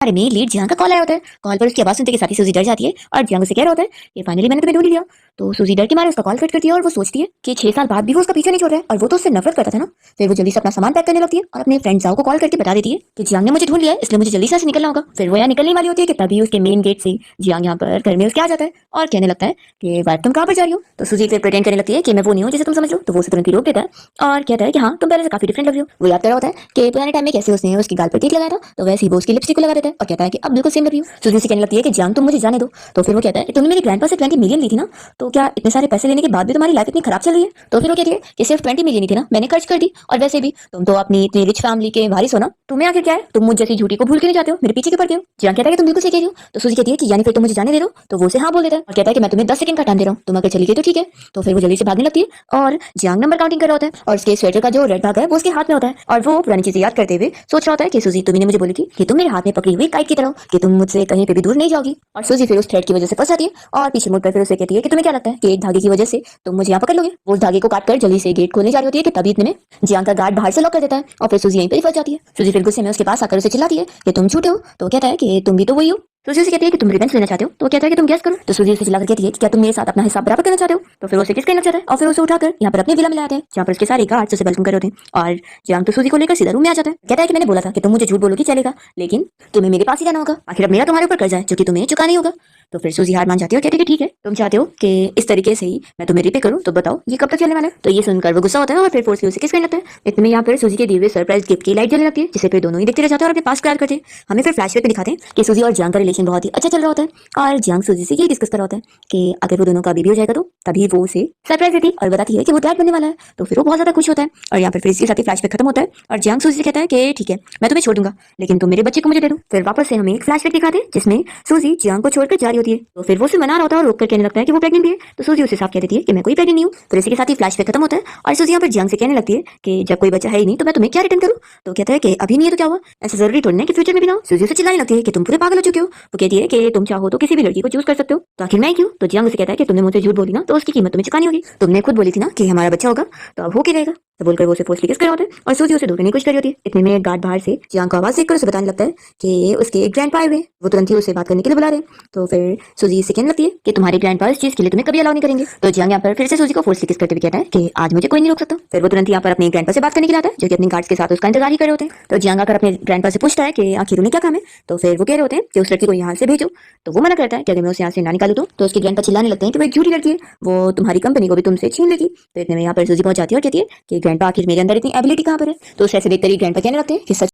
अरे में late Jiang का कॉल आया होता है। कॉल पर उसकी आवाज सुनते के साथ ही सूजी डर जाती है और जियांग से कह रहा होता है कि फाइनली मैंने तुम्हें ढूंढ लिया। तो सूजी डर के मारे उसका कॉल कट करती है और वो सोचती है कि 6 साल बाद भी वो उसका पीछा नहीं छोड़ रहा है और वो तो उससे नफरत करता था ना। फिर वो जल्दी से अपना सामान पैक करने लगती है और अपने फ्रेंड जाओ को कॉल करके बता देती है कि जियांग ने मुझे ढूंढ लिया है, इसलिए मुझे जल्दी से निकलना होगा। फिर वो यहाँ निकलने वाली होती है कि तभी उसके मेन गेट से जियांग यहाँ पर घर में उसके आ जाता है और कहने लगता है कि वाइफ तुम कहाँ पर जा रही हो। तो सूजी फिर प्रेटेंड करने लगती है कि मैं वो नहीं हूँ जैसे तुम समझ लो। तो वो उसे तुरंत ही रोक देता है और कहता है कि हाँ तुम पहले से काफी डिफरेंट लग रही हो। वो याद कर रहा होता है कि पुराने टाइम में कैसे उसने उसकी गाल पर टिक लगाया था, तो वैसे ही वो उसकी लिपस्टिक को लगा देता है और कहता है कि अब बिल्कुल सेम लग रही हो। सूजी से कहने लगती है कि जान तुम मुझे जाने दो। तो फिर वो कहता है कि तुमने मेरे ग्रैंडपा से 20 मिलियन ली थी ना, तो क्या इतने सारे पैसे लेने के बाद भी तुम्हारी लाइफ इतनी खराब चल रही है। तो फिर वो कहती है कि सिर्फ 20 मिलियन ही थी ना, मैंने खर्च कर दी, और वैसे भी तुम तो अपनी इतनी रिच फैमिली के वारिस हो ना, तुम्हें आखिर क्या है, तुम मुझ जैसी झूठी को भूल के नहीं जाते हो, मेरे पीछे क्यों पड़ते हो। जियांग कहता है कि तुम बिल्कुल सही कह रही हो। तो सूजी कहती है कि यानी फिर तुम मुझे जाने दे दो। तो वो उसे हाँ बोल देता है और कहता है कि मैं तुम्हें 10 सेकंड का टाइम दे रहा हूँ, तुम अगर चली गई तो ठीक है। तो फिर वो जल्दी से भागने लगती है और जियांग नंबर काउंटिंग कर रहा होता है और उसके स्वेटर का जो रेड धागा है वो उसके हाथ में होता है और वो पुरानी चीजें याद करते हुए सोच रहा होता है कि सूजी तुमने मुझे बोली थी कि तुम मेरे हाथ में पकड़ी हुई काइट की तरह हो, कि तुम मुझसे कहीं पे भी दूर नहीं जाओगी। और सूजी फिर उस थ्रेड की वजह से फंस जाती है और पीछे मुड़कर फिर उसे कहती है कि तुम्हें क्या लगता है कि एक धागे की वजह से तुम मुझे यहाँ पकड़ लोगे। वो उस धागे को काटकर जल्दी से गेट खोलने जा रही होती है कि तभी इतने में जियांग का गार्ड बाहर से लॉक कर देता है और फिर सूजी यहीं पर ही फंस जाती है। सूजी फिर गुस्से में उसके पास आकर उसे चिल्लाती है कि तुम झूठे हो। तो कहता है कि तुम भी तो वही हो। सूजी उसे कहती है कि तुम रिवेंज लेना चाहते हो। तो कहता है कि तुम गेस करो। तो सूजी उसे चिल्लाकर कहती है कि क्या तुम मेरे साथ अपना हिसाब बराबर करना चाहते हो। तो फिर उसे किस कहना चाहता है और फिर उसे उठाकर यहाँ पर अपने विला में लाते हैं जहाँ पर उसके सारे गार्ड्स उसे वेलकम कर रहे होते हैं और जियांग तो सूजी को लेकर सीधा रूम में आ जाता है। कहता है कि मैंने बोला था कि तुम मुझे झूठ बोलोगी चलेगा, लेकिन तुम्हें मेरे पास ही जाना होगा, आखिर अब मेरा तुम्हारे ऊपर कर्जा है जो कि तुम्हें चुकाना ही होगा। तो फिर सूजी हार मान जाती है और कहती है कि ठीक है, तुम चाहते हो कि इस तरीके से ही मैं तुम्हें रिपे करूं, तो बताओ ये कब तक चलने वाला है। तो ये सुनकर वो गुस्सा होता है और फिर फोर्सली उसे किस करने लगता है। इतने में यहाँ पर सूजी के दिए हुए सरप्राइज गिफ्ट की लाइट जलने लगती है जिसे फिर दोनों ही देखते रह जाते हैं और अपने पास प्यार करते हैं। हमें फिर फ्लैशबैक में दिखाते हैं कि सूजी और जियांग का रिलेशन बहुत ही अच्छा चल रहा होता है और जियांग सूजी से ये डिस्कस कर रहा होता है कि अगर वो दोनों का बेबी हो जाएगा तो तभी वो उसे सरप्राइज देती और बताती है कि वो डैड बनने वाला है। तो फिर वो बहुत ज्यादा खुश होता है और यहाँ पर फिर इसके साथ ही फ्लैशबैक खत्म होता है और जियांग सूजी से कहता है कि ठीक है मैं तुम्हें छोड़ दूंगा, लेकिन तुम मेरे बच्चे को मुझे दे दो। फिर वापस से हमें एक फ्लैशबैक दिखाते हैं जिसमें सूजी जियांग को छोड़कर जा रही होती है। तो फिर वो उसे मना रहा होता है और रोककर कहने लगता है कि वो प्रेग्नेंट भी है। तो सूजी उसे साफ कह देती है कि मैं कोई प्रेग्नेंट नहीं हूँ। फिर इसी के साथ ही फ्लैशबैक खत्म होता है और सूजी यहाँ पर जियांग से कहने लगती है कि जब कोई बच्चा है ही नहीं तो मैं तुम्हें क्या रिटर्न करूँ। तो कहता है कि अभी नहीं है तो क्या हुआ, ऐसा जरूरी थोड़ी ना कि फ्यूचर में भी ना हो। सूजी उसे चिल्लाने लगती है कि तुम पूरे पागल हो चुके हो। वो कहती है कि तुम चाहो तो किसी भी लड़की को चूज कर सकते हो, तो आखिर मैं क्यों। तो जियांग उसे कहता है कि तुमने मुझे झूठ बोली ना तो उसकी कीमत तुम्हें चुकानी होगी, तुमने खुद बोली थी ना कि हमारा बच्चा होगा, तो अब हो के रहेगा। तो बोलकर वो उसे फोर्सली किस कर रहा होता है और सूजी उसे दूर करने की कोशिश कर रही होती है। इतने में एक गार्ड बाहर से जियांग को आवाज देकर उसे बताने लगता है कि उसके ग्रैंडपा आए हुए हैं, वो तुरंत ही उसे बात करने के लिए बुला रहे हैं। तो फिर सूजी इसे कहने लगती है कि तुम्हारे ग्रैंडपा इस चीज के लिए तुम्हें कभी अलाउ नहीं करेंगे। तो जियांग यहाँ पर फिर से सूजी को फोर्सली किस करते हुए कहता है कि आज मुझे कोई नहीं रोक सकता। फिर वो तुरंत यहाँ पर अपने ग्रैंडपा से बात करने के लिए आता है जो कि अपने गार्ड्स के साथ उसका इंतजार ही कर रहे होते हैं। तो जियांग आकर अपने ग्रैंडपा से पूछता है कि आखिर उन्हें क्या काम है। तो फिर वो कह रहे होते हैं कि उस लड़की को यहाँ से भेजो। तो वो मना करता है कि अगर मैं उसे यहाँ से ना निकालू तो उसके ग्रैंडपा चिल्लाने लगते हैं कि वो एक झूठी लड़की है, वो तुम्हारी कंपनी को भी तुमसे छीन लेगी। तो इतने में यहाँ पर सूजी पहुंच जाती है और कहती है कि ग्रैंडपा आखिर मेरे अंदर इतनी एबिलिटी कहाँ पर है। तो उसे ऐसे देखकर ही ग्रैंडपा कहने लगते हैं कि सच